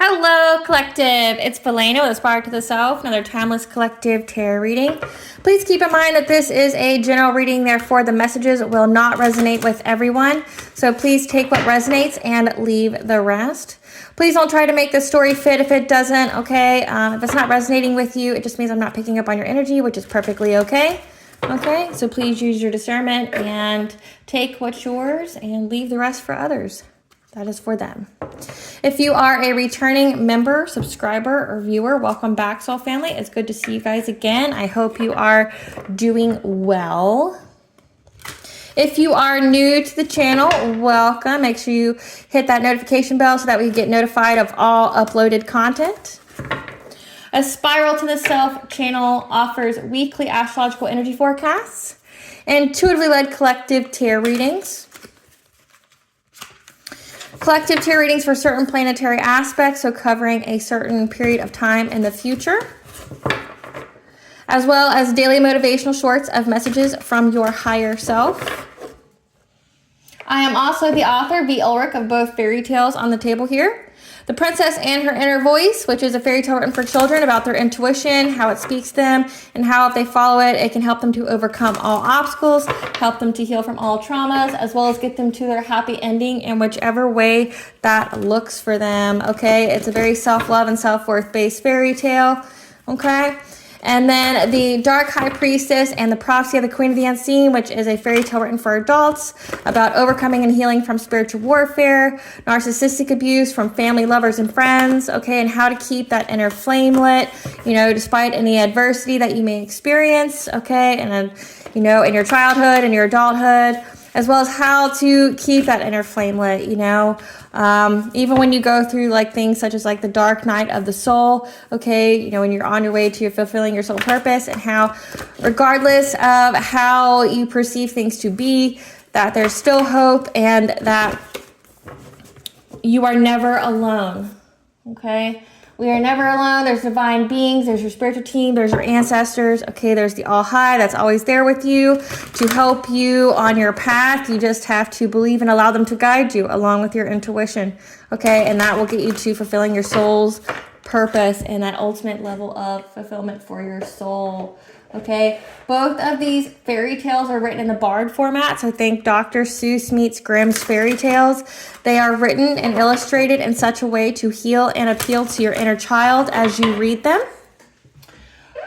Hello, collective. It's Felena with Aspire to the Self, another timeless collective tarot reading. Please keep in mind that this is a general reading, therefore the messages will not resonate with everyone. So please take what resonates and leave the rest. Please don't try to make the story fit if it doesn't, okay? If it's not resonating with you, it just means I'm not picking up on your energy, which is perfectly okay. Okay, so please use your discernment and take what's yours and leave the rest for others. That is for them. If you are a returning member, subscriber, or viewer, welcome back, Soul Family. It's good to see you guys again. I hope you are doing well. If you are new to the channel, welcome. Make sure you hit that notification bell so that we get notified of all uploaded content. A Spiral to the Self channel offers weekly astrological energy forecasts, intuitively led collective tarot readings, collective tarot readings for certain planetary aspects, so covering a certain period of time in the future, as well as daily motivational shorts of messages from your higher self. I am also the author, V. Ulrich, of both fairy tales on the table here. The Princess and Her Inner Voice, which is a fairy tale written for children about their intuition, how it speaks to them, and how if they follow it, it can help them to overcome all obstacles, help them to heal from all traumas, as well as get them to their happy ending in whichever way that looks for them, okay? It's a very self-love and self-worth based fairy tale, okay? And then the Dark High Priestess and the Prophecy of the Queen of the Unseen, which is a fairy tale written for adults about overcoming and healing from spiritual warfare, narcissistic abuse from family, lovers, and friends, okay, and how to keep that inner flame lit, you know, despite any adversity that you may experience, okay, and, you know, in your childhood and your adulthood, as well as how to keep that inner flame lit, you know, even when you go through like things such as like the dark night of the soul, okay, you know, when you're on your way to fulfilling your soul purpose, and how regardless of how you perceive things to be, that there's still hope and that you are never alone, okay? We are never alone. There's divine beings. There's your spiritual team. There's your ancestors. Okay, there's the All High that's always there with you to help you on your path. You just have to believe and allow them to guide you along with your intuition. Okay, and that will get you to fulfilling your soul's purpose and that ultimate level of fulfillment for your soul. Okay, both of these fairy tales are written in the Bard format, so think Dr. Seuss meets Grimm's fairy tales. They are written and illustrated in such a way to heal and appeal to your inner child as you read them.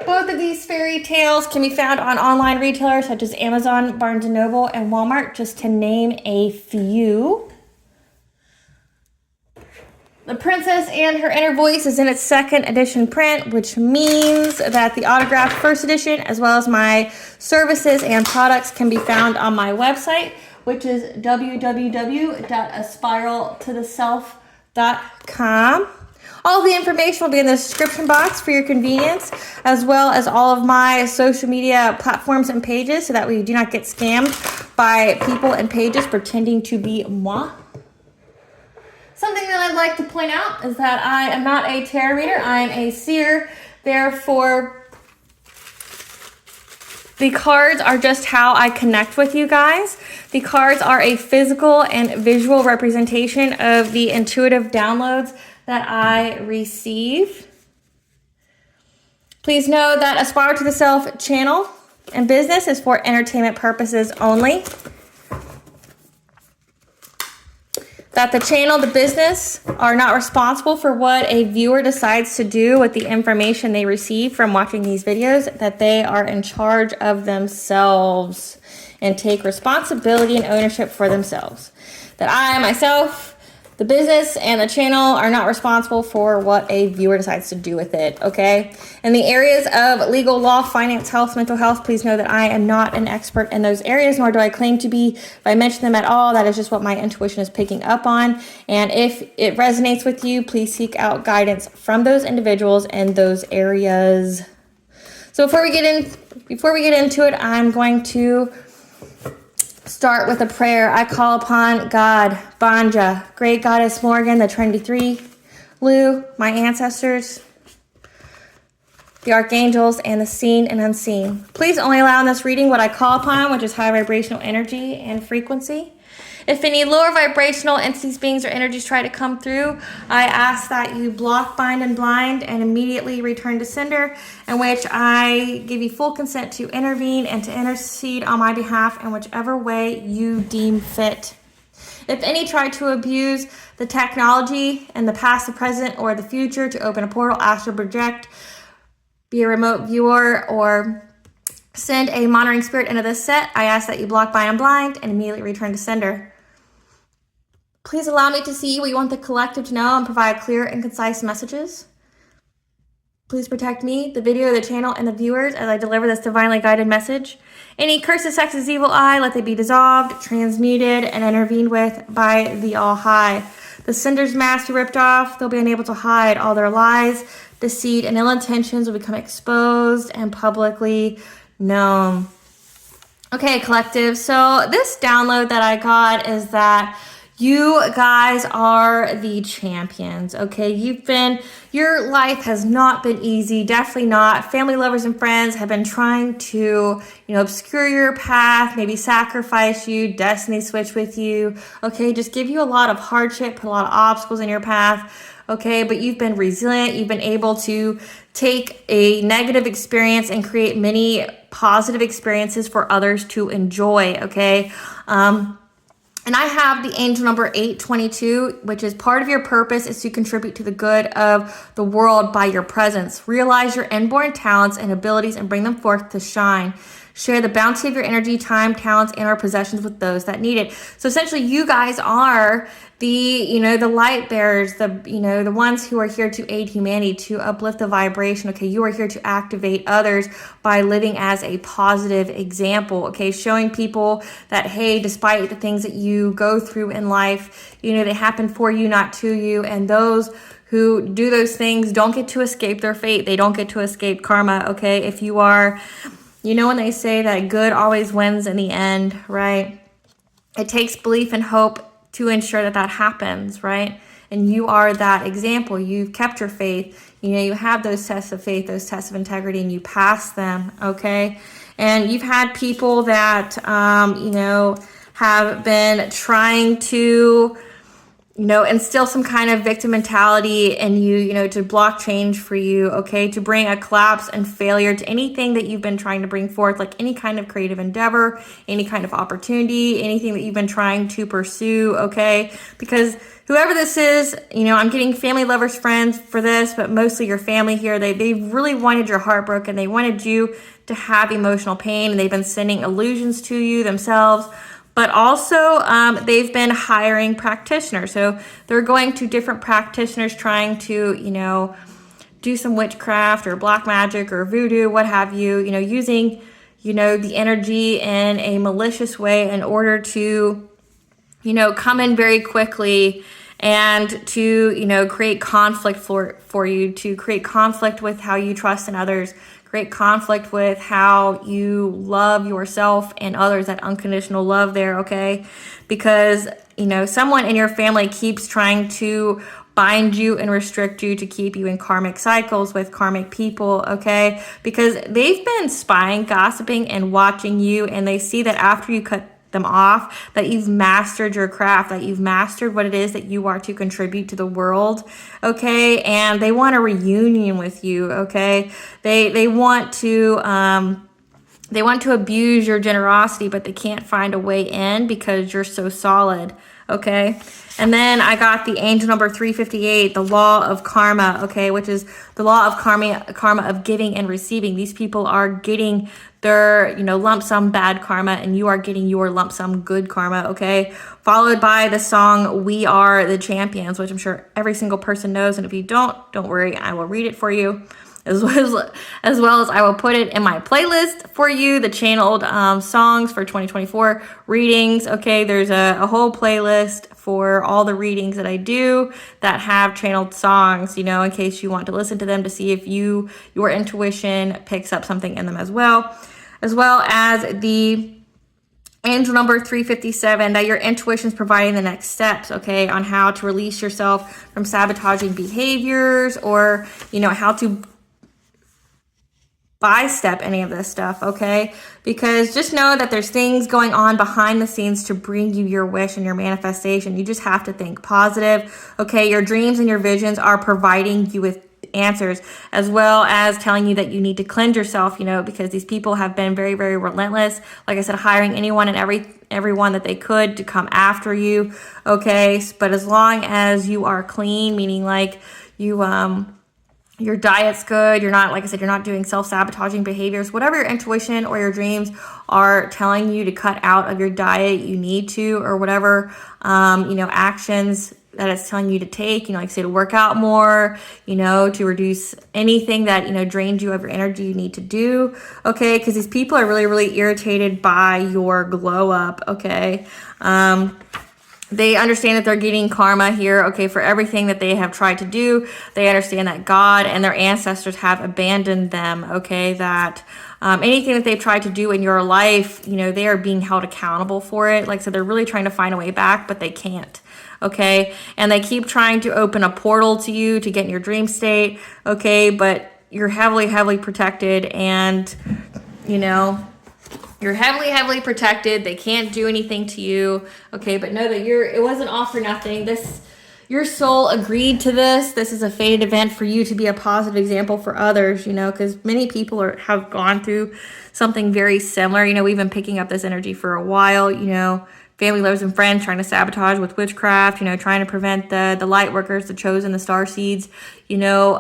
Both of these fairy tales can be found on online retailers such as Amazon, Barnes & Noble, and Walmart, just to name a few. The Princess and Her Inner Voice is in its second edition print, which means that the autographed first edition, as well as my services and products, can be found on my website, which is www.aspiraltotheself.com. All the information will be in the description box for your convenience, as well as all of my social media platforms and pages, so that we do not get scammed by people and pages pretending to be moi. Something that I'd like to point out is that I am not a tarot reader. I am a seer. Therefore, the cards are just how I connect with you guys. The cards are a physical and visual representation of the intuitive downloads that I receive. Please know that Aspire to the Self channel and business is for entertainment purposes only. That the channel, the business, are not responsible for what a viewer decides to do with the information they receive from watching these videos, that they are in charge of themselves and take responsibility and ownership for themselves. That I, myself, the business, and the channel are not responsible for what a viewer decides to do with it, okay? In the areas of legal, law, finance, health, mental health, please know that I am not an expert in those areas, nor do I claim to be. If I mention them at all, that is just what my intuition is picking up on. And if it resonates with you, please seek out guidance from those individuals in those areas. So before we get into it, I'm going to start with a prayer. I call upon God, Banja, Great Goddess Morgan, the Trinity Three, Lu, my ancestors, the archangels, and the seen and unseen. Please only allow in this reading what I call upon, which is high vibrational energy and frequency. If any lower vibrational entities, beings, or energies try to come through, I ask that you block, bind, and blind and immediately return to sender, in which I give you full consent to intervene and to intercede on my behalf in whichever way you deem fit. If any try to abuse the technology in the past, the present, or the future to open a portal, astral project, be a remote viewer, or send a monitoring spirit into this set, I ask that you block, bind, and blind and immediately return to sender. Please allow me to see what you want the collective to know and provide clear and concise messages. Please protect me, the video, the channel, and the viewers as I deliver this divinely guided message. Any curses, hexes, evil eye, let they be dissolved, transmuted, and intervened with by the All High. The sender's mask ripped off, they'll be unable to hide. All their lies, deceit, and ill intentions will become exposed and publicly known. Okay, collective, so this download that I got is that you guys are the champions, okay? Your life has not been easy, definitely not. Family, lovers, and friends have been trying to, obscure your path, maybe sacrifice you, destiny switch with you, okay? Just give you a lot of hardship, put a lot of obstacles in your path, okay? But you've been resilient. You've been able to take a negative experience and create many positive experiences for others to enjoy, okay? And I have the angel number 822, which is part of your purpose is to contribute to the good of the world by your presence. Realize your inborn talents and abilities and bring them forth to shine. Share the bounty of your energy, time, talents, and or possessions with those that need it. So essentially, you guys are the light bearers, the ones who are here to aid humanity, to uplift the vibration. Okay, you are here to activate others by living as a positive example. Okay, showing people that, hey, despite the things that you go through in life, they happen for you, not to you. And those who do those things don't get to escape their fate. They don't get to escape karma. Okay, if you are, when they say that good always wins in the end, right? It takes belief and hope to ensure that happens, right? And you are that example. You've kept your faith. You have those tests of faith, those tests of integrity, and you pass them, okay? And you've had people that, have been trying to, instill some kind of victim mentality in you, to block change for you, okay? To bring a collapse and failure to anything that you've been trying to bring forth, like any kind of creative endeavor, any kind of opportunity, anything that you've been trying to pursue, okay? Because whoever this is, I'm getting family, lovers, friends for this, but mostly your family here. They really wanted your heart broken. They wanted you to have emotional pain, and they've been sending illusions to you themselves. But also, they've been hiring practitioners. So they're going to different practitioners trying to, do some witchcraft or black magic or voodoo, what have you, using, the energy in a malicious way in order to, come in very quickly and to, create conflict for you, to create conflict with how you trust in others, create conflict with how you love yourself and others, that unconditional love there, okay? Because, someone in your family keeps trying to bind you and restrict you to keep you in karmic cycles with karmic people, okay? Because they've been spying, gossiping, and watching you, and they see that after you cut them off, that you've mastered your craft, that you've mastered what it is that you are to contribute to the world, okay? And they want a reunion with you, okay? They want to abuse your generosity, but they can't find a way in because you're so solid, okay? And then I got the angel number 358, the law of karma, okay, which is the law of karma of giving and receiving. These people are getting their, lump sum bad karma, and you are getting your lump sum good karma, okay? Followed by the song, We Are the Champions, which I'm sure every single person knows. And if you don't worry, I will read it for you. As well as I will put it in my playlist for you, the channeled songs for 2024 readings. Okay, there's a whole playlist for all the readings that I do that have channeled songs, in case you want to listen to them to see if your intuition picks up something in them as well as the angel number 357, that your intuition is providing the next steps, okay, on how to release yourself from sabotaging behaviors, or, how to step any of this stuff, okay? Because just know that there's things going on behind the scenes to bring you your wish and your manifestation. You just have to think positive, okay? Your dreams and your visions are providing you with answers, as well as telling you that you need to cleanse yourself, you know, because these people have been very, very relentless. Like I said, hiring anyone and everyone that they could to come after you, okay? But as long as you are clean, meaning like you, your diet's good, you're not, like I said, you're not doing self-sabotaging behaviors, whatever your intuition or your dreams are telling you to cut out of your diet, you need to, or whatever, you know, actions that it's telling you to take, you know, like say to work out more, you know, to reduce anything that, you know, drains you of your energy, you need to do, okay? Because these people are really, really irritated by your glow up, okay? They understand that they're getting karma here, okay, for everything that they have tried to do. They understand that God and their ancestors have abandoned them, okay, that anything that they've tried to do in your life, you know, they are being held accountable for it. Like I said, they're really trying to find a way back, but they can't, okay? And they keep trying to open a portal to you to get in your dream state, okay? But you're heavily, heavily protected, and, you know, you're heavily, heavily protected. They can't do anything to you, okay? But know that it wasn't all for nothing. Your soul agreed to this. This is a fated event for you to be a positive example for others, you know, because many people have gone through something very similar. You know, we've been picking up this energy for a while, you know, family, lovers, and friends trying to sabotage with witchcraft, you know, trying to prevent the light workers, the chosen, the star seeds, you know,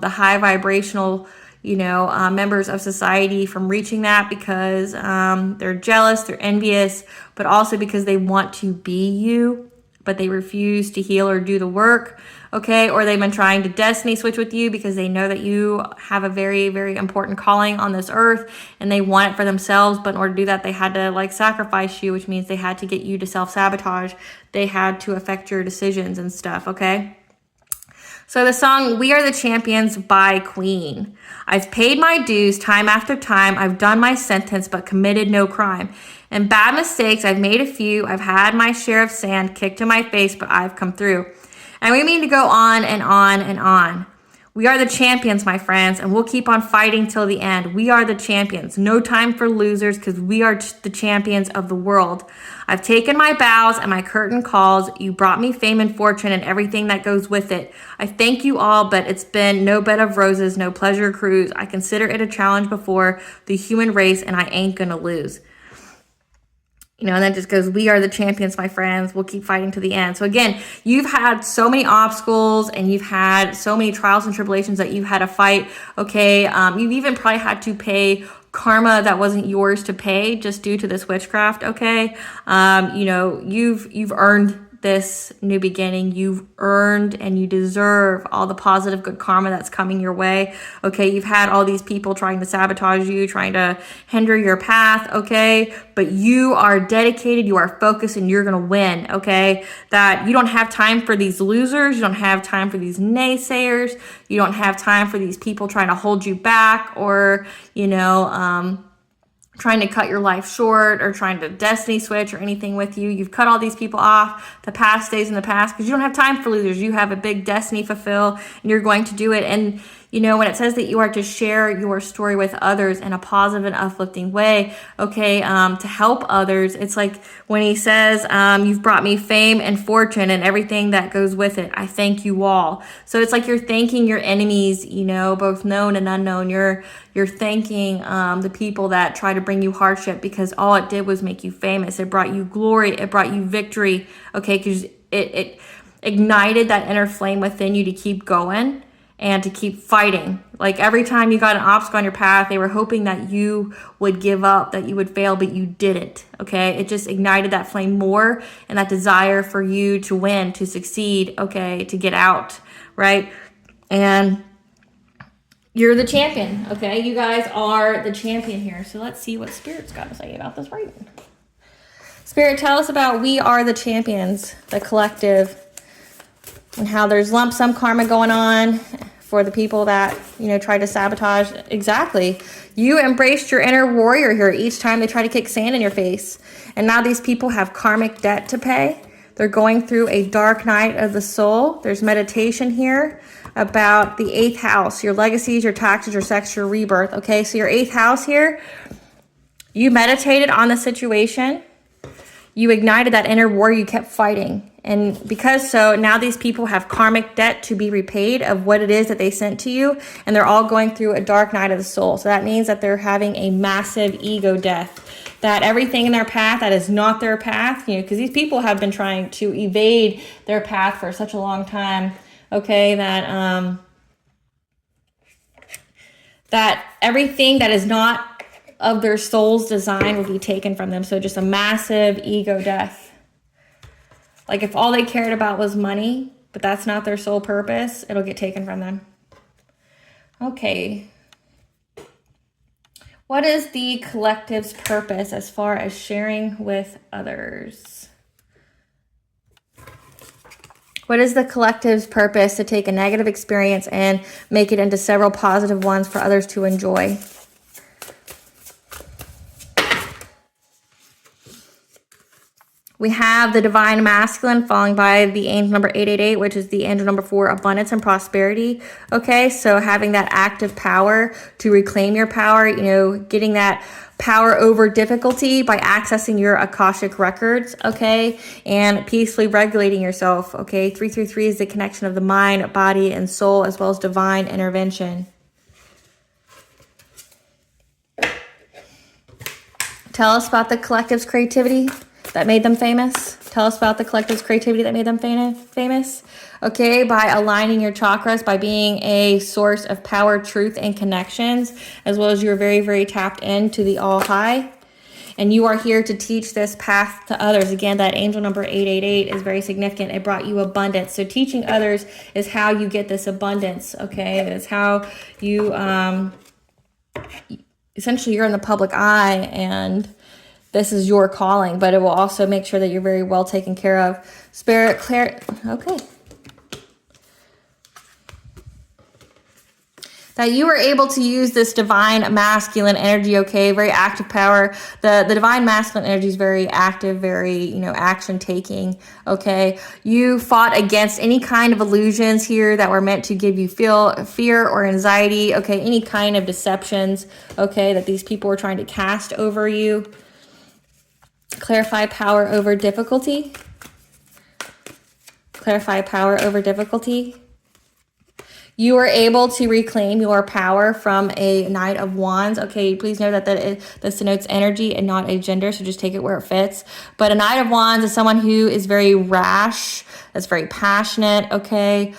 the high vibrational, you know, members of society from reaching that, because they're jealous, they're envious, but also because they want to be you, but they refuse to heal or do the work, okay? Or they've been trying to destiny switch with you because they know that you have a very, very important calling on this earth and they want it for themselves, but in order to do that, they had to like sacrifice you, which means they had to get you to self-sabotage. They had to affect your decisions and stuff, okay? So the song We Are the Champions by Queen. I've paid my dues time after time. I've done my sentence but committed no crime. And bad mistakes, I've made a few. I've had my share of sand kicked in my face, but I've come through. And we mean to go on and on and on. We are the champions, my friends, and we'll keep on fighting till the end. We are the champions. No time for losers, because we are the champions of the world. I've taken my bows and my curtain calls. You brought me fame and fortune and everything that goes with it. I thank you all, but it's been no bed of roses, no pleasure cruise. I consider it a challenge before the human race, and I ain't gonna lose. You know, and then just goes, we are the champions, my friends. We'll keep fighting to the end. So again, you've had so many obstacles and you've had so many trials and tribulations that you've had to fight. Okay. You've even probably had to pay karma that wasn't yours to pay just due to this witchcraft. Okay. You know, you've earned this new beginning. You've earned and you deserve all the positive good karma that's coming your way. Okay, you've had all these people trying to sabotage you, trying to hinder your path, okay? But you are dedicated, you are focused, and you're gonna win, okay? That you don't have time for these losers, you don't have time for these naysayers, you don't have time for these people trying to hold you back, or, you know, trying to cut your life short or trying to destiny switch or anything with you. You've cut all these people off. The past stays in the past because you don't have time for losers. You have a big destiny fulfill and you're going to do it. And you know, when it says that you are to share your story with others in a positive and uplifting way, okay, to help others, it's like when he says, you've brought me fame and fortune and everything that goes with it. I thank you all. So it's like you're thanking your enemies, you know, both known and unknown. You're thanking the people that try to bring you hardship, because all it did was make you famous. It brought you glory. It brought you victory, okay, because it ignited that inner flame within you to keep going and to keep fighting. Like every time you got an obstacle on your path, they were hoping that you would give up, that you would fail, but you didn't, okay? It just ignited that flame more and that desire for you to win, to succeed, okay, to get out, right? And you're the champion, okay? You guys are the champion here. So let's see what Spirit's got to say about this reading. Spirit, tell us about We Are the Champions, the collective, and how there's lump sum karma going on for the people that, you know, try to sabotage. Exactly. You embraced your inner warrior here each time they try to kick sand in your face. And now these people have karmic debt to pay. They're going through a dark night of the soul. There's meditation here about the 8th house, your legacies, your taxes, your sex, your rebirth. Okay, so your 8th house here, you meditated on the situation. You ignited that inner war you kept fighting. And because so, now these people have karmic debt to be repaid of what it is that they sent to you. And they're all going through a dark night of the soul. So that means that they're having a massive ego death. That everything in their path that is not their path, you know, because these people have been trying to evade their path for such a long time. Okay, that everything that is not of their soul's design will be taken from them. So just a massive ego death. Like if all they cared about was money, but that's not their sole purpose, it'll get taken from them. Okay. What is the collective's purpose as far as sharing with others? What is the collective's purpose to take a negative experience and make it into several positive ones for others to enjoy? We have the divine masculine followed by the angel number 888, which is the angel number 4, abundance and prosperity. Okay, so having that active power to reclaim your power, you know, getting that power over difficulty by accessing your Akashic records, okay, and peacefully regulating yourself, okay. 333 is the connection of the mind, body, and soul, as well as divine intervention. Tell us about the collective's creativity that made them famous. Tell us about the collective's creativity that made them famous. Okay, by aligning your chakras, by being a source of power, truth, and connections, as well as you're very, very tapped into the all high. And you are here to teach this path to others. Again, that angel number 888 is very significant. It brought you abundance. So teaching others is how you get this abundance, okay? It's how you, essentially you're in the public eye and this is your calling, but it will also make sure that you're very well taken care of. Spirit, clear, okay. That you are able to use this divine masculine energy, okay, very active power. The divine masculine energy is very active, very, you know, action taking, okay. You fought against any kind of illusions here that were meant to give you fear or anxiety, okay, any kind of deceptions, okay, that these people were trying to cast over you. Clarify power over difficulty. Clarify power over difficulty. You are able to reclaim your power from a Knight of Wands. Okay, please know that this denotes energy and not a gender, so just take it where it fits. But a Knight of Wands is someone who is very rash, that's very passionate, okay,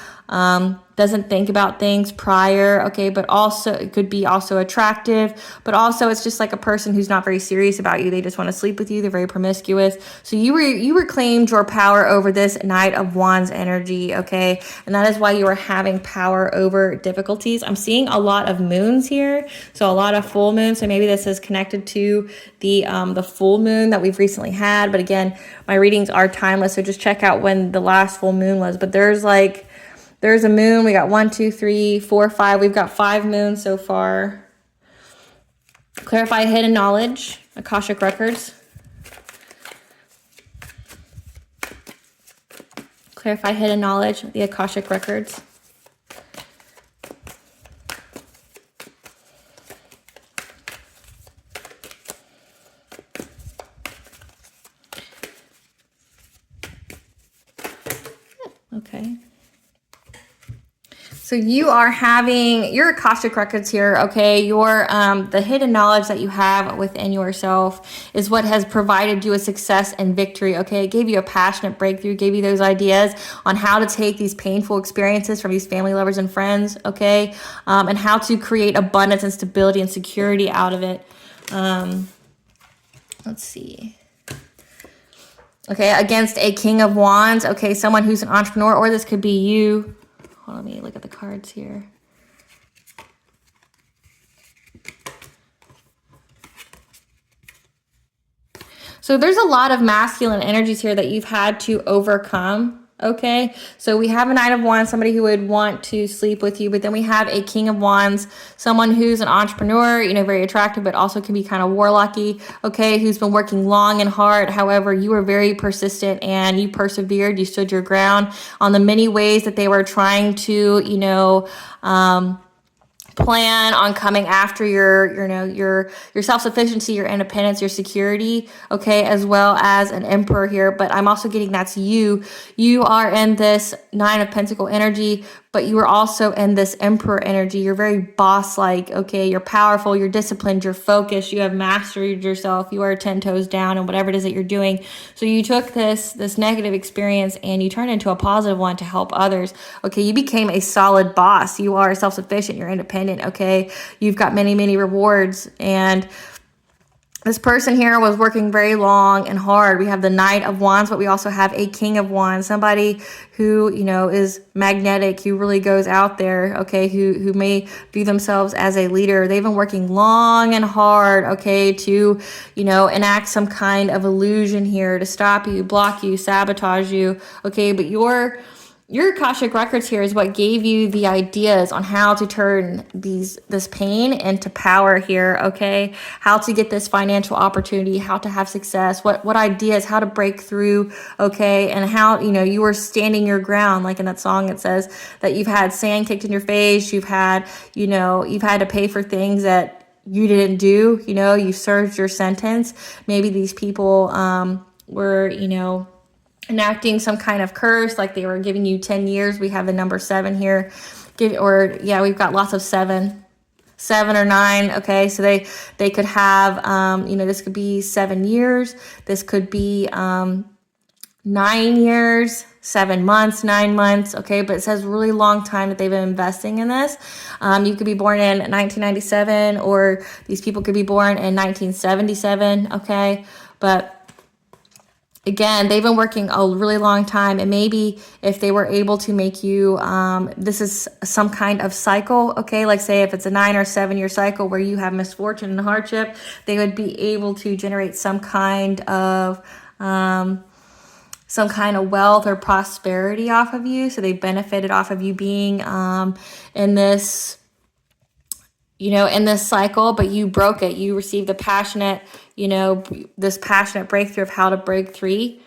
doesn't think about things prior, okay, but also it could be also attractive, but also it's just like a person who's not very serious about you. They just want to sleep with you. They're very promiscuous. So you reclaimed your power over this Knight of Wands energy, okay, and that is why you are having power over difficulties. I'm seeing a lot of moons here, so a lot of full moons. So maybe this is connected to the full moon that we've recently had. But again, my readings are timeless, so just check out when the last full moon was. But there's a moon. We got 1, 2, 3, 4, 5. We've got 5 moons so far. Clarify hidden knowledge, Akashic records. Clarify hidden knowledge, the Akashic records. Okay. So you are having your Akashic records here, okay? Your the hidden knowledge that you have within yourself is what has provided you a success and victory, okay? It gave you a passionate breakthrough, gave you those ideas on how to take these painful experiences from these family lovers and friends, okay? And how to create abundance and stability and security out of it. Let's see. Okay, against a King of Wands, okay? Someone who's an entrepreneur, or this could be you. Hold on, let me look at the cards here. So there's a lot of masculine energies here that you've had to overcome, Okay, so we have a Knight of Wands, somebody who would want to sleep with you, but then we have a King of Wands, someone who's an entrepreneur, very attractive, but also can be kind of warlocky, okay, who's been working long and hard. However, you were very persistent and you persevered, you stood your ground on the many ways that they were trying to, plan on coming after your self-sufficiency, your independence, your security, okay, as well as an Emperor here. But I'm also getting that's you are in this Nine of Pentacle energy, but you are also in this Emperor energy. You're very boss-like, okay, you're powerful, you're disciplined, you're focused, you have mastered yourself, you are 10 toes down and whatever it is that you're doing. So you took this negative experience and you turned it into a positive one to help others. Okay, you became a solid boss, you are self-sufficient, you're independent, okay, you've got many rewards. And this person here was working very long and hard. We have the Knight of Wands, but we also have a King of Wands, somebody who, is magnetic, who really goes out there, okay, who may view themselves as a leader. They've been working long and hard, okay, to, enact some kind of illusion here to stop you, block you, sabotage you, okay, but your Akashic records here is what gave you the ideas on how to turn this pain into power here, okay? How to get this financial opportunity, how to have success, what ideas, how to break through, okay? And how, you were standing your ground. Like in that song, it says that you've had sand kicked in your face, you've had to pay for things that you didn't do, you served your sentence. Maybe these people were, enacting some kind of curse, like they were giving you 10 years. We have the number 7 here. We've got lots of 7 or 9. Okay, so they could have, this could be 7 years. This could be 9 years, 7 months, 9 months. Okay, but it says really long time that they've been investing in this. You could be born in 1997, or these people could be born in 1977. Okay, but again, they've been working a really long time, and maybe if they were able to make you, this is some kind of cycle, okay? Like say if it's a 9 or 7 year cycle where you have misfortune and hardship, they would be able to generate some kind of wealth or prosperity off of you. So they benefited off of you being in this cycle, but you broke it. You received the passionate, this passionate breakthrough of how to break free.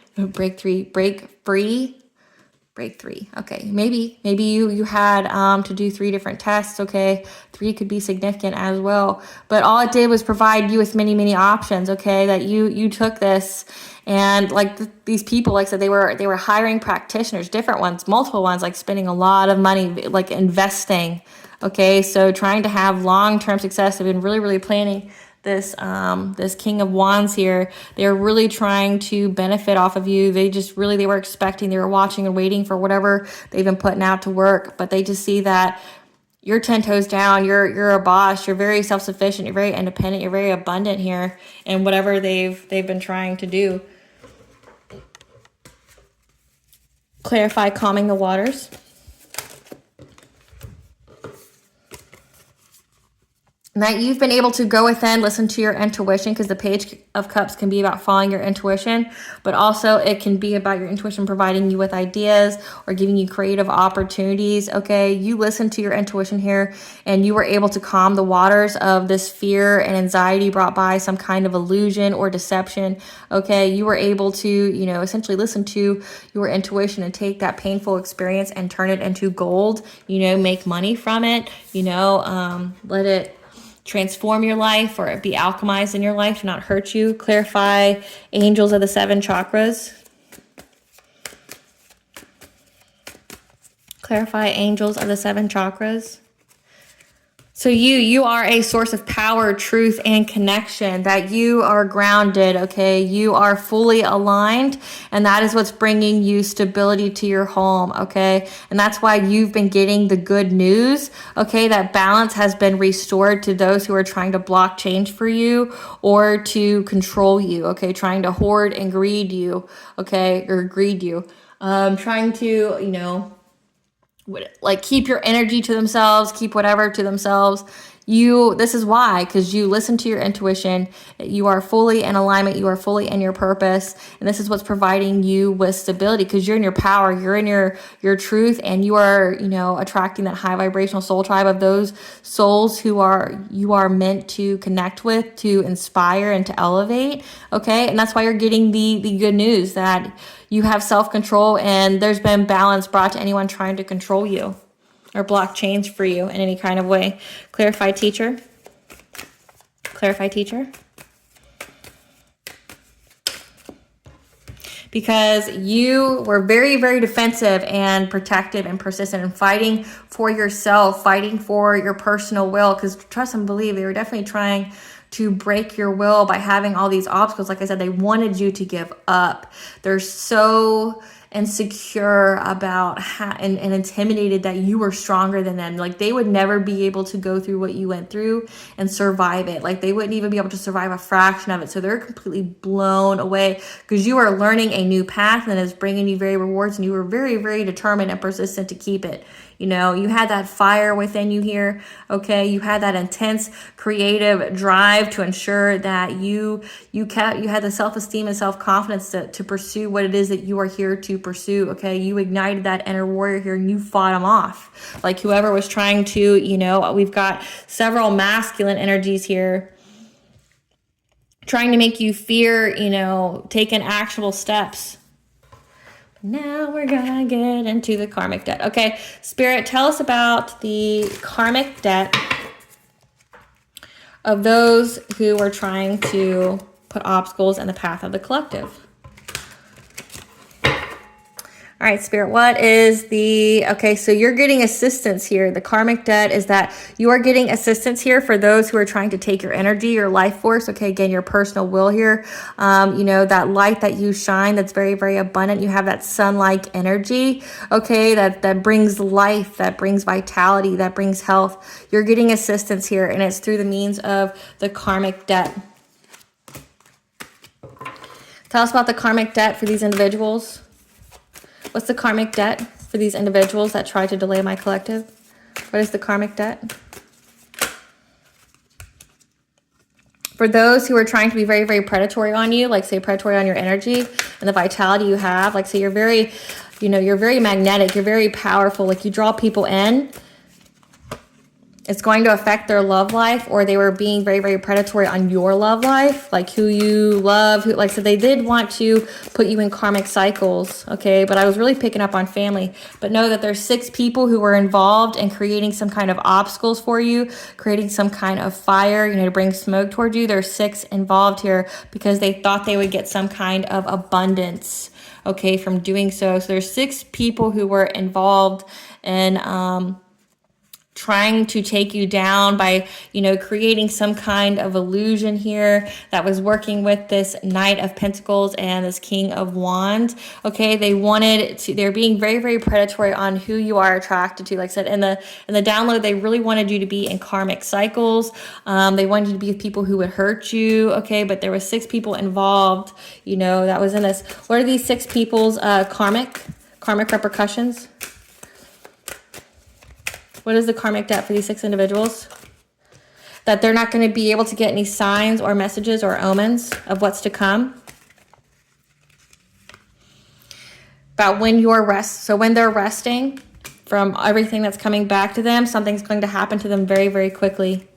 Okay, maybe you had to do 3 different tests. Okay, 3 could be significant as well, but all it did was provide you with many options. Okay, that you took this, and like these people, like I said, they were hiring practitioners, different ones, multiple ones, like spending a lot of money, like investing. Okay, so trying to have long-term success. They've been really planning this King of Wands here. They're really trying to benefit off of you. They were expecting, they were watching and waiting for whatever they've been putting out to work, but they just see that you're 10 toes down, you're a boss, you're very self-sufficient, you're very independent, you're very abundant here in whatever they've been trying to do. Clarify calming the waters. That you've been able to go within, listen to your intuition, because the Page of Cups can be about following your intuition, but also it can be about your intuition providing you with ideas or giving you creative opportunities. Okay, you listened to your intuition here and you were able to calm the waters of this fear and anxiety brought by some kind of illusion or deception. Okay, you were able to, essentially listen to your intuition and take that painful experience and turn it into gold, make money from it, let it transform your life or be alchemized in your life, not hurt you. Clarify angels of the 7 chakras. Clarify angels of the 7 chakras. So you are a source of power, truth, and connection, that you are grounded, okay? You are fully aligned, and that is what's bringing you stability to your home, okay? And that's why you've been getting the good news, okay? That balance has been restored to those who are trying to block change for you or to control you, okay? Trying to hoard and greed you, okay? Or greed you. Trying to, like keep your energy to themselves, keep whatever to themselves, This is why, because you listen to your intuition, you are fully in alignment, you are fully in your purpose, and this is what's providing you with stability, because you're in your power, you're in your truth, and you are, attracting that high vibrational soul tribe of those souls who you are meant to connect with, to inspire and to elevate. Okay, and that's why you're getting the good news that you have self-control, and there's been balance brought to anyone trying to control you or block change for you in any kind of way. Clarify, teacher. Clarify, teacher. Because you were very, very defensive and protective and persistent and fighting for yourself, fighting for your personal will. Because trust and believe, they were definitely trying to break your will by having all these obstacles. Like I said, they wanted you to give up. They're so insecure about and intimidated that you were stronger than them. Like they would never be able to go through what you went through and survive it. Like they wouldn't even be able to survive a fraction of it. So they're completely blown away because you are learning a new path and it's bringing you very rewards, and you were very, very determined and persistent to keep it. You had that fire within you here, okay? You had that intense creative drive to ensure that you had the self-esteem and self-confidence to pursue what it is that you are here to pursue, okay? You ignited that inner warrior here and you fought them off. Like whoever was trying to, we've got several masculine energies here trying to make you fear, taking actionable steps. Now we're gonna get into the karmic debt. Okay, Spirit, tell us about the karmic debt of those who are trying to put obstacles in the path of the collective. All right, Spirit, what is okay, so you're getting assistance here. The karmic debt is that you are getting assistance here for those who are trying to take your energy, your life force, okay, again, your personal will here. That light that you shine that's very, very abundant. You have that sun-like energy, okay, that brings life, that brings vitality, that brings health. You're getting assistance here, and it's through the means of the karmic debt. Tell us about the karmic debt for these individuals. What's the karmic debt for these individuals that try to delay my collective? What is the karmic debt? For those who are trying to be very, very predatory on you, like say predatory on your energy and the vitality you have, like say you're very, you're very magnetic, you're very powerful, like you draw people in. It's going to affect their love life, or they were being very, very predatory on your love life, like who you love, so they did want to put you in karmic cycles, okay? But I was really picking up on family. But know that there's 6 people who were involved in creating some kind of obstacles for you, creating some kind of fire, to bring smoke toward you. There's 6 involved here because they thought they would get some kind of abundance, okay, from doing so. So there's 6 people who were involved in trying to take you down by, creating some kind of illusion here that was working with this Knight of Pentacles and this King of Wands. Okay, they're being very, very predatory on who you are attracted to. Like I said, in the download, they really wanted you to be in karmic cycles. They wanted you to be with people who would hurt you. Okay, but there was 6 people involved, that was in this. What are these 6 people's karmic repercussions? What is the karmic debt for these 6 individuals? That they're not going to be able to get any signs or messages or omens of what's to come. About when so when they're resting from everything that's coming back to them, something's going to happen to them very, very quickly.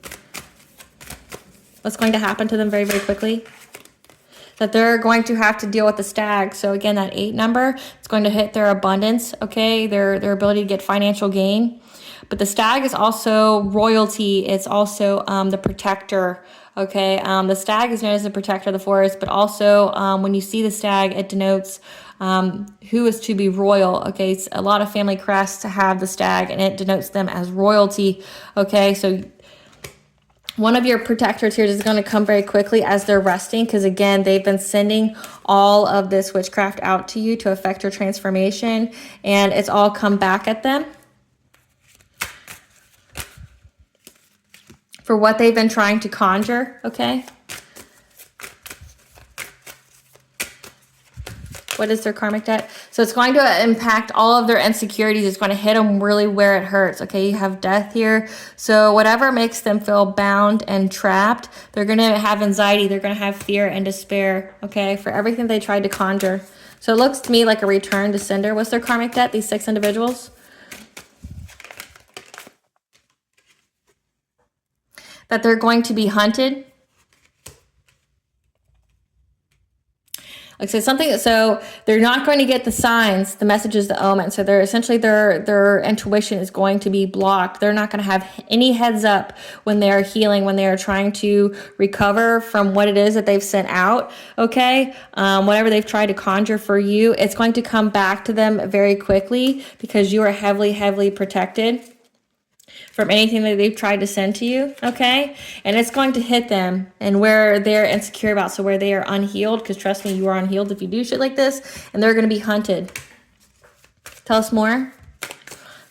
What's going to happen to them very, very quickly? That they're going to have to deal with the stag. So again, that 8 number, it's going to hit their abundance, okay? Their ability to get financial gain. But the stag is also royalty. It's also the protector, okay? The stag is known as the protector of the forest, but also when you see the stag, it denotes who is to be royal, okay? It's a lot of family crests to have the stag, and it denotes them as royalty, okay? So one of your protectors here is going to come very quickly as they're resting, because again, they've been sending all of this witchcraft out to you to affect your transformation, and it's all come back at them for what they've been trying to conjure, okay? What is their karmic debt? So it's going to impact all of their insecurities. It's going to hit them really where it hurts. Okay, you have death here. So whatever makes them feel bound and trapped, they're going to have anxiety. They're going to have fear and despair, okay, for everything they tried to conjure. So it looks to me like a return to sender. What's their karmic debt, these 6 individuals? That they're going to be hunted. Like I said, so they're not going to get the signs, the messages, the omens. So they're essentially their intuition is going to be blocked. They're not going to have any heads up when they're healing, when they are trying to recover from what it is that they've sent out. Okay, whatever they've tried to conjure for you, it's going to come back to them very quickly because you are heavily, heavily protected from anything that they've tried to send to you, okay? And it's going to hit them and where they're insecure about, so where they are unhealed, because trust me, you are unhealed if you do shit like this, and they're going to be hunted. Tell us more.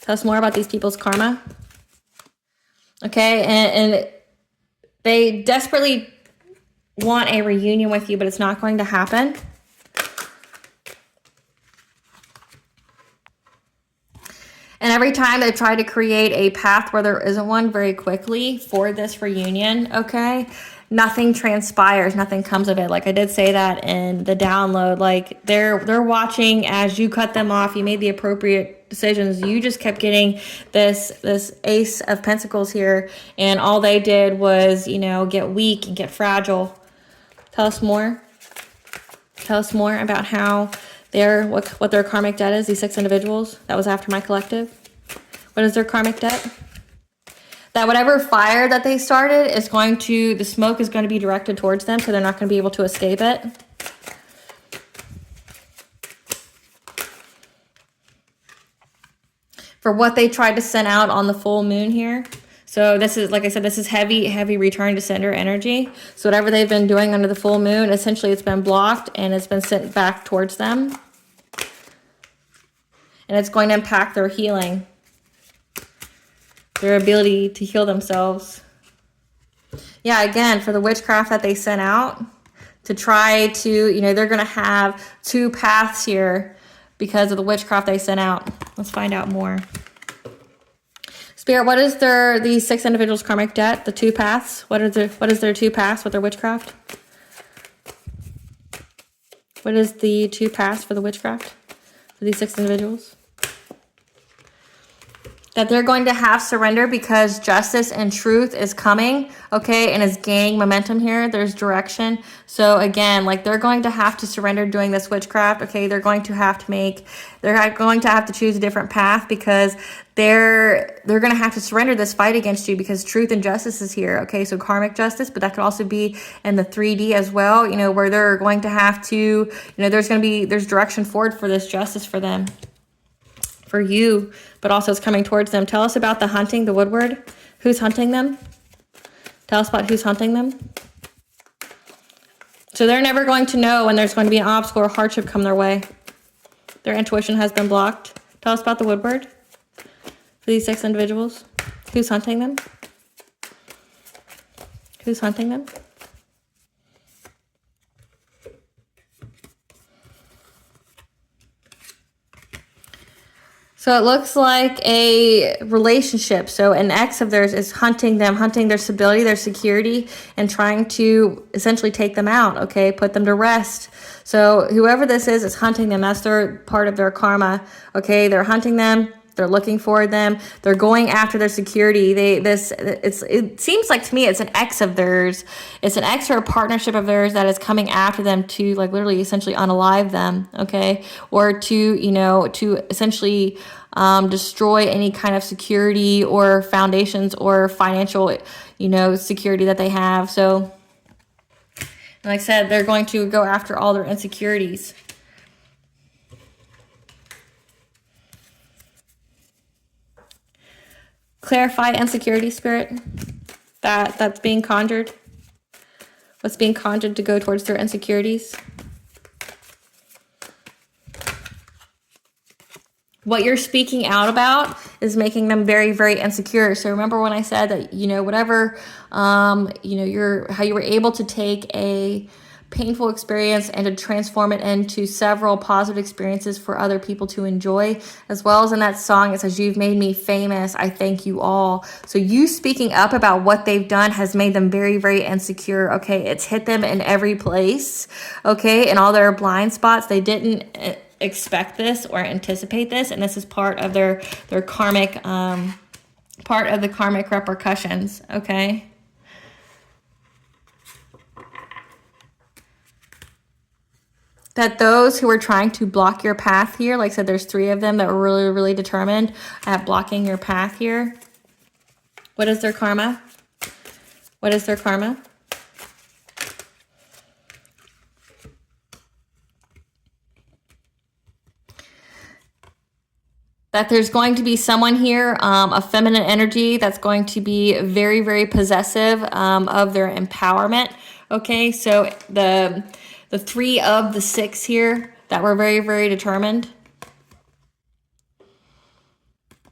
Tell us more about these people's karma. Okay, and they desperately want a reunion with you, but it's not going to happen. And every time they try to create a path where there isn't one very quickly for this reunion, okay, nothing transpires, nothing comes of it. Like I did say that in the download, like they're watching as you cut them off. You made the appropriate decisions. You just kept getting this Ace of Pentacles here, and all they did was, you know, get weak and get fragile. Tell us more. Tell us more about how what their karmic debt is, these 6 individuals. That was after my collective. What is their karmic debt? That whatever fire that they started is going to, the smoke is going to be directed towards them, so they're not going to be able to escape it. For what they tried to send out on the full moon here. So this is, like I said, this is heavy, heavy return to sender energy. So whatever they've been doing under the full moon, essentially it's been blocked and it's been sent back towards them. And it's going to impact their healing, their ability to heal themselves. Yeah, again, for the witchcraft that they sent out to try to, you know, they're going to have 2 paths here because of the witchcraft they sent out. Let's find out more. Spirit, what is these 6 individuals' karmic debt? The 2 paths. What is their 2 paths with their witchcraft? What is the 2 paths for the witchcraft for these 6 individuals? That they're going to have surrender because justice and truth is coming, okay, and is gaining momentum here. There's direction. So again, like they're going to have to surrender doing this witchcraft, okay? They're going to have to choose a different path because they're going to have to surrender this fight against you because truth and justice is here, okay? So karmic justice, but that could also be in the 3D as well, you know, where they're going to have to, you know, there's direction forward for this justice for them. For you, but also it's coming towards them. Tell us about the hunting, the woodward. Who's hunting them? Tell us about who's hunting them. So they're never going to know when there's going to be an obstacle or hardship come their way. Their intuition has been blocked. Tell us about the woodward for these 6 individuals. Who's hunting them? Who's hunting them? So it looks like a relationship. So an ex of theirs is hunting them, hunting their stability, their security, and trying to essentially take them out, okay, put them to rest. So whoever this is hunting them. That's their part of their karma, okay? They're hunting them. They're looking for them. They're going after their security. It seems like to me it's an ex of theirs. It's an ex or a partnership of theirs that is coming after them to like literally essentially unalive them, okay? Or to, you know, to essentially destroy any kind of security or foundations or financial, you know, security that they have. So, like I said, they're going to go after all their insecurities. Clarify insecurity, Spirit. That's being conjured. What's being conjured to go towards their insecurities? What you're speaking out about is making them very, very insecure. So remember when I said that, you know, whatever, you know, how you were able to take a painful experience and to transform it into several positive experiences for other people to enjoy. As well as in that song, it says, "You've made me famous. I thank you all." So you speaking up about what they've done has made them very, very insecure. Okay, it's hit them in every place. Okay, in all their blind spots. They didn't expect this or anticipate this, and this is part of their karmic, part of the karmic repercussions. Okay. That those who are trying to block your path here, like I said, there's 3 of them that were really, really determined at blocking your path here. What is their karma? What is their karma? That there's going to be someone here, a feminine energy that's going to be very, very possessive of their empowerment. Okay, so the 3 of the 6 here that were very, very determined.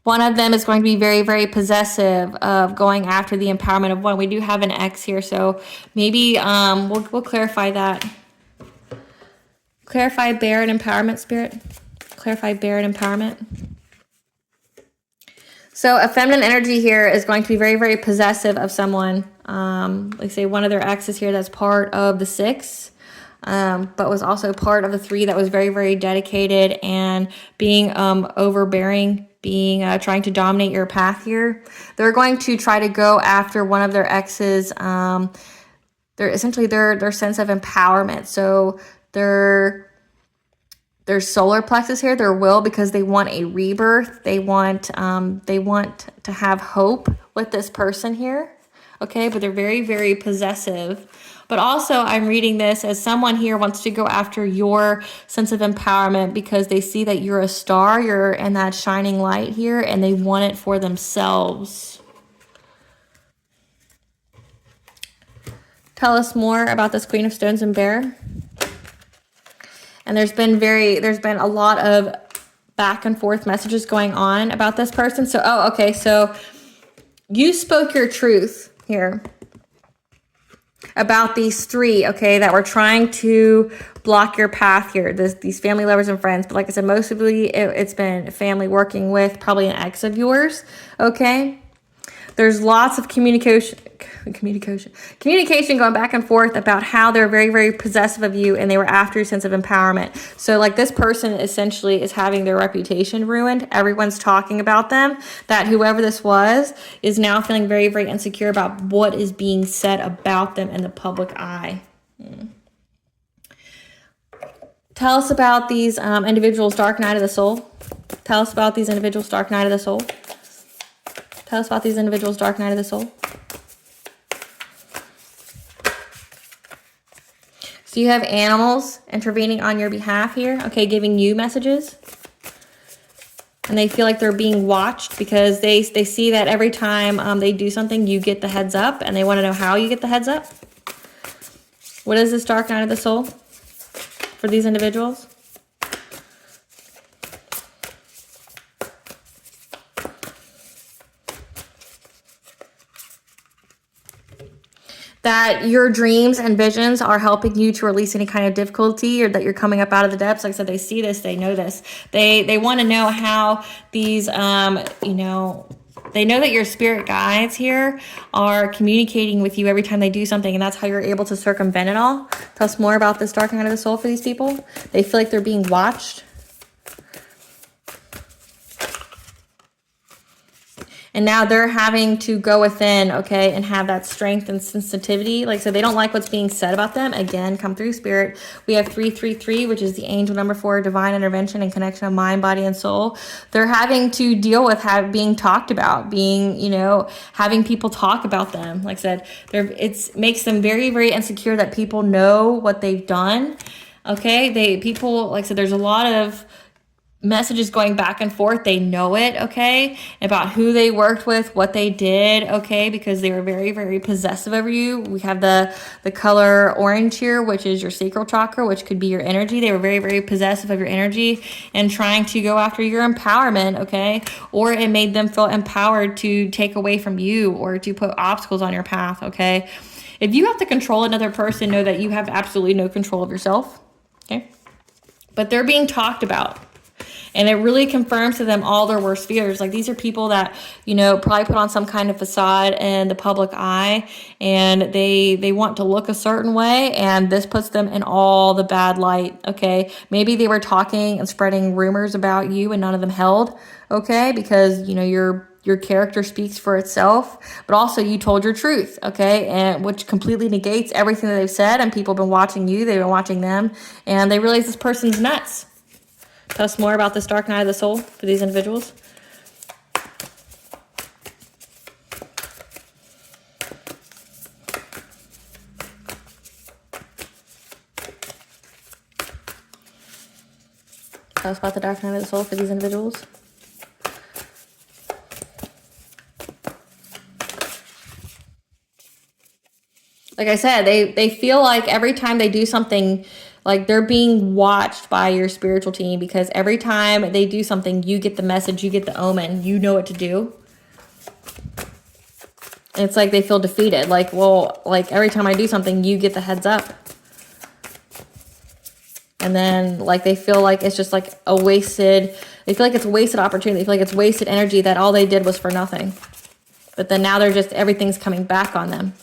One of them is going to be very, very possessive of going after the empowerment of one. We do have an X here, so maybe we'll clarify that. Clarify bear and empowerment, Spirit. Clarify bear and empowerment. So a feminine energy here is going to be very, very possessive of someone. Like say one of their exes here that's part of the 6. But was also part of the 3 that was very, very dedicated and being overbearing, being trying to dominate your path here. They're going to try to go after one of their exes. They're essentially their sense of empowerment. So their solar plexus here, their will, because they want a rebirth. They want to have hope with this person here. Okay, but they're very, very possessive. But also, I'm reading this as someone here wants to go after your sense of empowerment because they see that you're a star, you're in that shining light here, and they want it for themselves. Tell us more about this Queen of Stones and Bear. And there's been a lot of back and forth messages going on about this person. So, okay, so you spoke your truth here about these 3, okay, that were trying to block your path here, these family, lovers, and friends. But like I said, mostly it's been family working with probably an ex of yours, okay? There's lots of communication going back and forth about how they're very, very possessive of you and they were after your sense of empowerment. So like this person essentially is having their reputation ruined. Everyone's talking about them, that whoever this was is now feeling very, very insecure about what is being said about them in the public eye. Tell us about these individuals' dark night of the soul. Tell us about these individuals' dark night of the soul. Tell us about these individuals' dark night of the soul. So you have animals intervening on your behalf here, okay, giving you messages. And they feel like they're being watched because they see that every time they do something, you get the heads up, and they want to know how you get the heads up. What is this dark night of the soul for these individuals? That your dreams and visions are helping you to release any kind of difficulty, or that you're coming up out of the depths. Like I said, they see this, they know this. They want to know how these, they know that your spirit guides here are communicating with you every time they do something, and that's how you're able to circumvent it all. Tell us more about this dark night of the soul for these people. They feel like they're being watched. And now they're having to go within, okay, and have that strength and sensitivity. Like I said, they don't like what's being said about them. Again, come through, Spirit. We have 333, which is the angel number 4, divine intervention and connection of mind, body, and soul. They're having to deal with being talked about, being, having people talk about them. Like I said, it makes them very, very insecure that people know what they've done. Okay, people, like I said, there's a lot of messages going back and forth. They know it, okay, about who they worked with, what they did, okay, because they were very, very possessive over you. We have the color orange here, which is your sacral chakra, which could be your energy. They were very, very possessive of your energy and trying to go after your empowerment, okay, or it made them feel empowered to take away from you or to put obstacles on your path, okay. If you have to control another person, know that you have absolutely no control of yourself, okay, but they're being talked about. And it really confirms to them all their worst fears. Like, these are people that, you know, probably put on some kind of facade in the public eye, and they want to look a certain way, and this puts them in all the bad light, okay? Maybe they were talking and spreading rumors about you and none of them held, okay? Because, you know, your character speaks for itself, but also you told your truth, okay? And which completely negates everything that they've said, and people have been watching you, they've been watching them, and they realize this person's nuts. Tell us more about this dark night of the soul for these individuals. Tell us about the dark night of the soul for these individuals. Like I said, they feel like every time they do something, like they're being watched by your spiritual team, because every time they do something, you get the message, you get the omen, you know what to do. And it's like they feel defeated. Like, well, like every time I do something, you get the heads up. And then like they feel like it's just like a wasted, they feel like it's a wasted opportunity. They feel like it's wasted energy, that all they did was for nothing. But then now they're just, everything's coming back on them.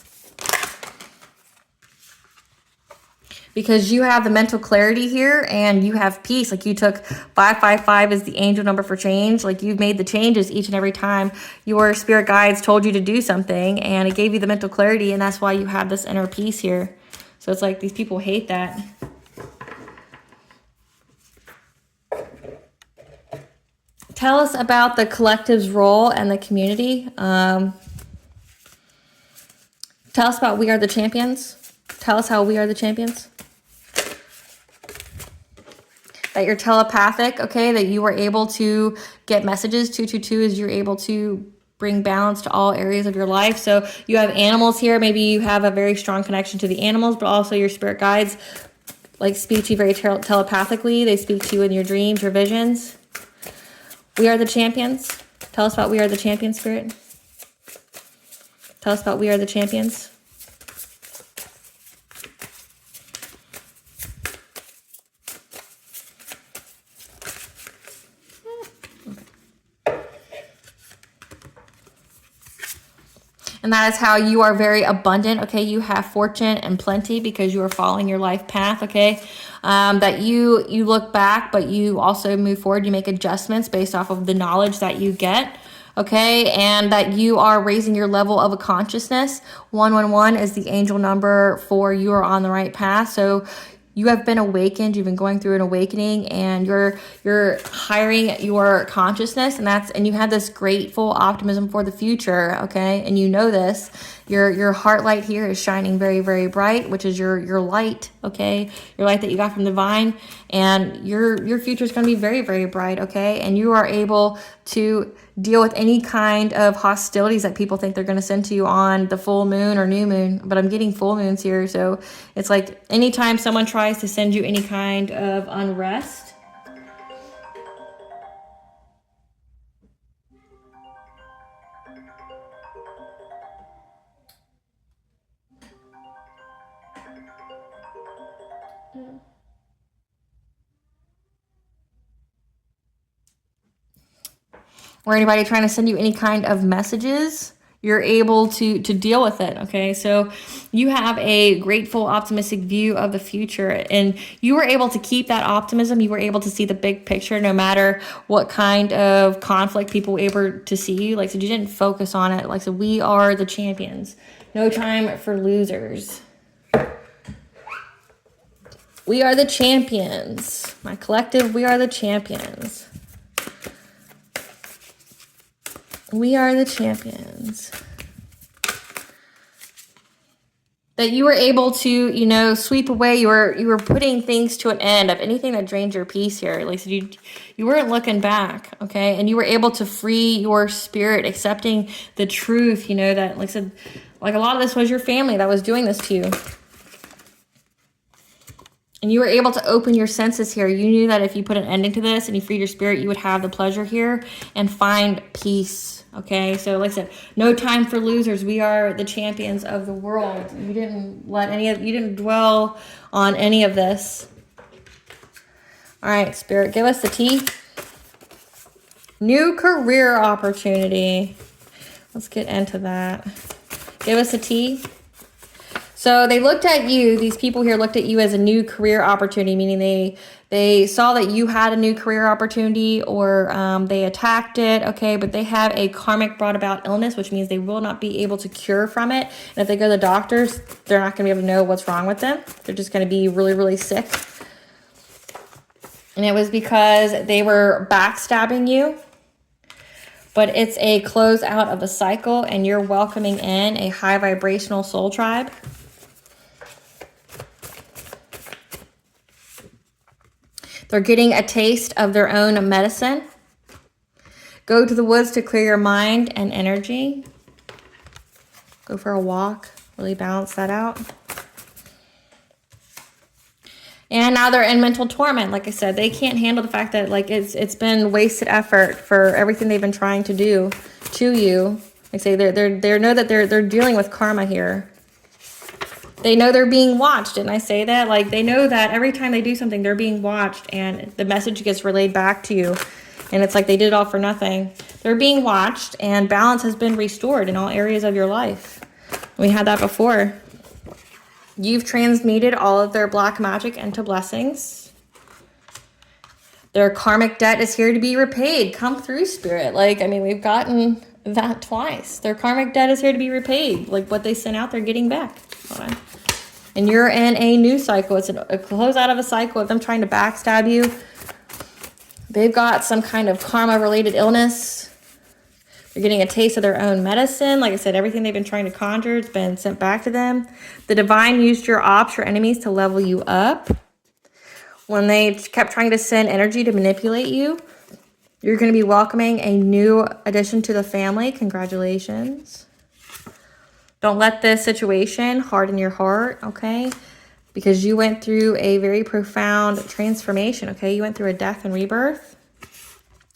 Because you have the mental clarity here and you have peace. Like, you took 555 as the angel number for change. Like, you've made the changes each and every time your spirit guides told you to do something, and it gave you the mental clarity, and that's why you have this inner peace here. So it's like these people hate that. Tell us about the collective's role and the community. Tell us about We Are the Champions. Tell us how we are the champions. That you're telepathic, okay? That you were able to get messages. 222 is you're able to bring balance to all areas of your life. So you have animals here. Maybe you have a very strong connection to the animals, but also your spirit guides like speak to you very telepathically. They speak to you in your dreams, your visions. We are the champions. Tell us about We Are the Champions, Spirit. Tell us about We Are the Champions. And that is how you are very abundant, okay? You have fortune and plenty because you are following your life path, okay? That you look back, but you also move forward. You make adjustments based off of the knowledge that you get, okay? And that you are raising your level of a consciousness. 111 is the angel number for you are on the right path. So you have been awakened. You've been going through an awakening, and you're hiring your consciousness, and you have this grateful optimism for the future, okay? And you know this. Your heart light here is shining very, very bright, which is your light, okay? Your light that you got from the divine, and your future is going to be very, very bright, okay? And you are able to deal with any kind of hostilities that people think they're going to send to you on the full moon or new moon, but I'm getting full moons here. So it's like anytime someone tries to send you any kind of unrest, or anybody trying to send you any kind of messages, you're able to deal with it, okay? So you have a grateful, optimistic view of the future, and you were able to keep that optimism. You were able to see the big picture no matter what kind of conflict people were able to see you. Like, so you didn't focus on it. Like, so we are the champions. No time for losers. We are the champions. My collective, we are the champions. We are the champions. that you were able to, you know, sweep away. You were putting things to an end of anything that drained your peace here. Like, so you weren't looking back, okay? And you were able to free your spirit, accepting the truth, you know, that, like I said, like a lot of this was your family that was doing this to you. And you were able to open your senses here. You knew that if you put an ending to this and you freed your spirit, you would have the pleasure here and find peace. Okay, so like I said, no time for losers. We are the champions of the world. You didn't you didn't dwell on any of this. All right, Spirit, give us the tea. New career opportunity. Let's get into that. Give us the tea. So they looked at you, these people here looked at you as a new career opportunity, meaning they saw that you had a new career opportunity, or they attacked it, okay? But they have a karmic brought about illness, which means they will not be able to cure from it. And if they go to the doctors, they're not going to be able to know what's wrong with them. They're just going to be really, really sick. And it was because they were backstabbing you. But it's a close out of a cycle, and you're welcoming in a high vibrational soul tribe. They're getting a taste of their own medicine. Go to the woods to clear your mind and energy. Go for a walk. Really balance that out. And now they're in mental torment. Like I said, they can't handle the fact that like it's been wasted effort for everything they've been trying to do to you. Like I say, they know that they're dealing with karma here. They know they're being watched, and I say that, like, they know that every time they do something, they're being watched, and the message gets relayed back to you, and it's like they did it all for nothing. They're being watched, and balance has been restored in all areas of your life. We had that before. You've transmuted all of their black magic into blessings. Their karmic debt is here to be repaid. Come through, Spirit. Like, I mean, we've gotten that twice. Their karmic debt is here to be repaid. Like, what they sent out, they're getting back. Hold on. And you're in a new cycle. It's a close out of a cycle of them trying to backstab you. They've got some kind of karma-related illness. They're getting a taste of their own medicine. Like I said, everything they've been trying to conjure has been sent back to them. The divine used your ops, your enemies, to level you up. When they kept trying to send energy to manipulate you, you're going to be welcoming a new addition to the family. Congratulations. Don't let this situation harden your heart, okay? Because you went through a very profound transformation, okay? You went through a death and rebirth.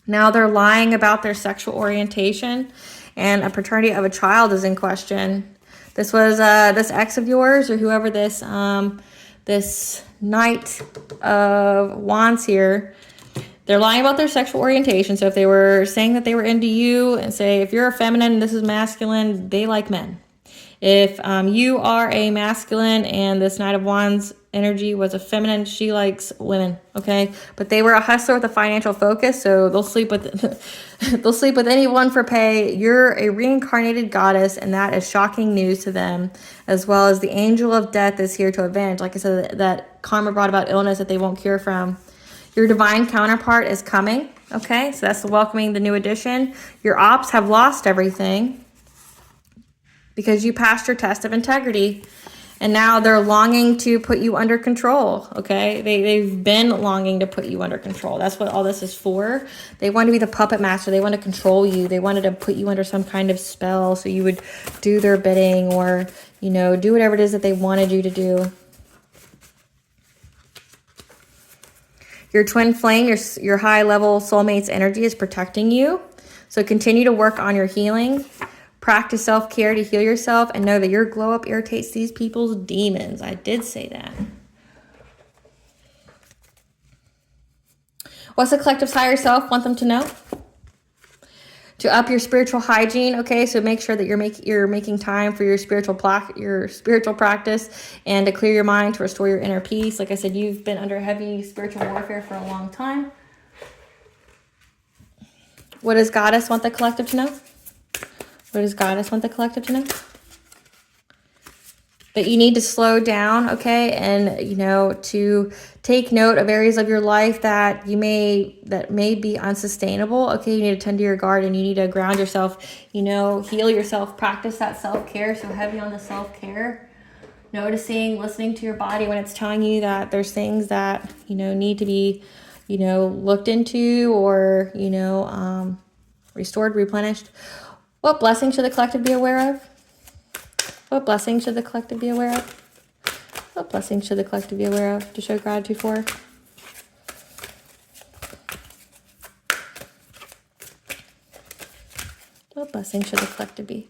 Now they're lying about their sexual orientation, and a paternity of a child is in question. This was this ex of yours, or whoever this this Knight of Wands here. They're lying about their sexual orientation. So if they were saying that they were into you, and say if you're a feminine and this is masculine, they like men. If you are a masculine and this Knight of Wands energy was a feminine, she likes women, okay? But they were a hustler with a financial focus, so they'll sleep with they'll sleep with anyone for pay. You're a reincarnated goddess, and that is shocking news to them, as well as the angel of death is here to avenge. Like I said, that karma brought about illness that they won't cure from. Your divine counterpart is coming, okay? So that's welcoming the new addition. Your ops have lost everything because you passed your test of integrity, and now they're longing to put you under control, okay? They've been longing to put you under control. That's what all this is for. They want to be the puppet master. They want to control you. They wanted to put you under some kind of spell so you would do their bidding, or, you know, do whatever it is that they wanted you to do. Your twin flame, your high-level soulmate's energy is protecting you. So continue to work on your healing. Practice self-care to heal yourself, and know that your glow-up irritates these people's demons. I did say that. What's the collective's higher self want them to know? To up your spiritual hygiene, okay? So make sure that you're making time for your spiritual practice, and to clear your mind, to restore your inner peace. Like I said, you've been under heavy spiritual warfare for a long time. What does Goddess want the collective to know? What does Goddess want the collective to know? That you need to slow down, okay? And, you know, to take note of areas of your life that may be unsustainable, okay? You need to tend to your garden. You need to ground yourself, you know, heal yourself, practice that self-care. So heavy on the self-care. noticing, listening to your body when it's telling you that there's things that, need to be, looked into or, restored, replenished. What blessing should the collective be aware of? What blessing should the collective be aware of? What blessing should the collective be aware of to show gratitude for? What blessing should the collective be?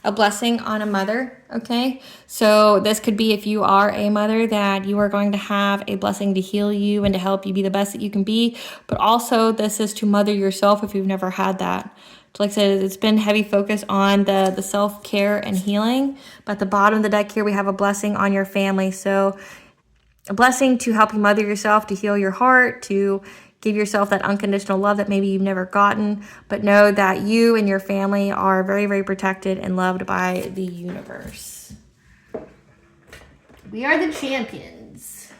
A blessing on a mother, okay? So this could be, if you are a mother, that you are going to have a blessing to heal you and to help you be the best that you can be. But also this is to mother yourself if you've never had that. So like I said, it's been heavy focus on the self-care and healing. But at the bottom of the deck here, we have a blessing on your family. So a blessing to help you mother yourself, to heal your heart, to give yourself that unconditional love that maybe you've never gotten, but know that you and your family are very, very protected and loved by the universe. We are the champions.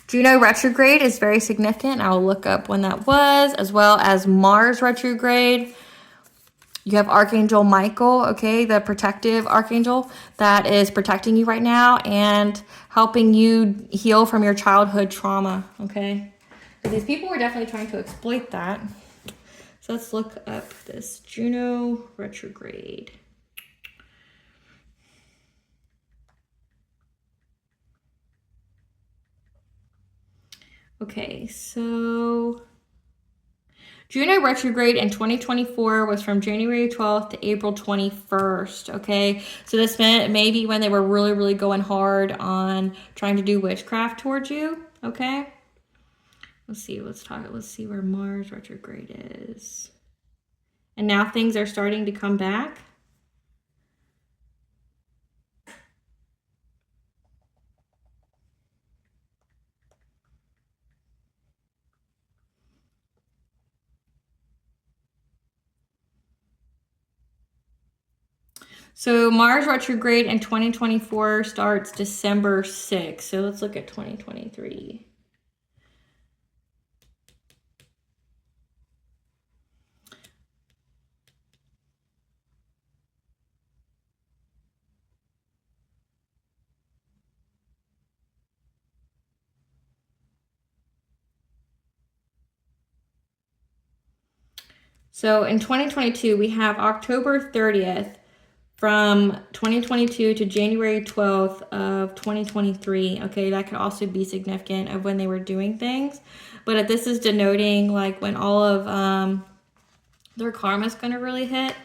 Juno retrograde is very significant. I will look up when that was, as well as Mars retrograde. You have Archangel Michael, okay, the protective archangel that is protecting you right now and helping you heal from your childhood trauma, okay? Because these people were definitely trying to exploit that. So let's look up this Juno retrograde. Okay, so Juno retrograde in 2024 was from January 12th to April 21st, okay? So this meant maybe when they were really, really going hard on trying to do witchcraft towards you, okay? Let's see where Mars retrograde is. And now things are starting to come back. So Mars retrograde in 2024 starts December 6th. So let's look at 2023. So in 2022, we have October 30th. From 2022 to January 12th of 2023, okay, that could also be significant of when they were doing things. But this is denoting like when all of their karma is going to really hit.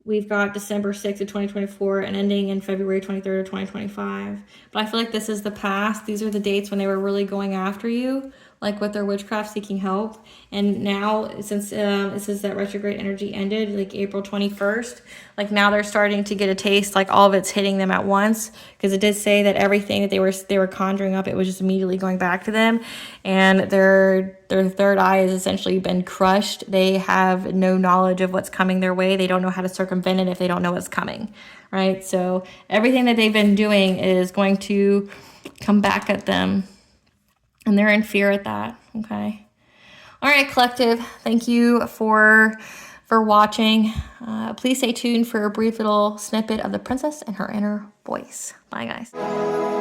We've got December 6th of 2024 and ending in February 23rd of 2025. But I feel like this is the past. These are the dates when they were really going after you, like with their witchcraft, seeking help. And now, since it says that retrograde energy ended like April 21st, like now they're starting to get a taste, like all of it's hitting them at once, because it did say that everything that they were conjuring up, it was just immediately going back to them, and their third eye has essentially been crushed. They have no knowledge of what's coming their way. They don't know how to circumvent it if they don't know what's coming, right? So everything that they've been doing is going to come back at them, and they're in fear at that, okay? All right, collective, thank you for watching. Please stay tuned for a brief little snippet of the princess and her inner voice. Bye, guys.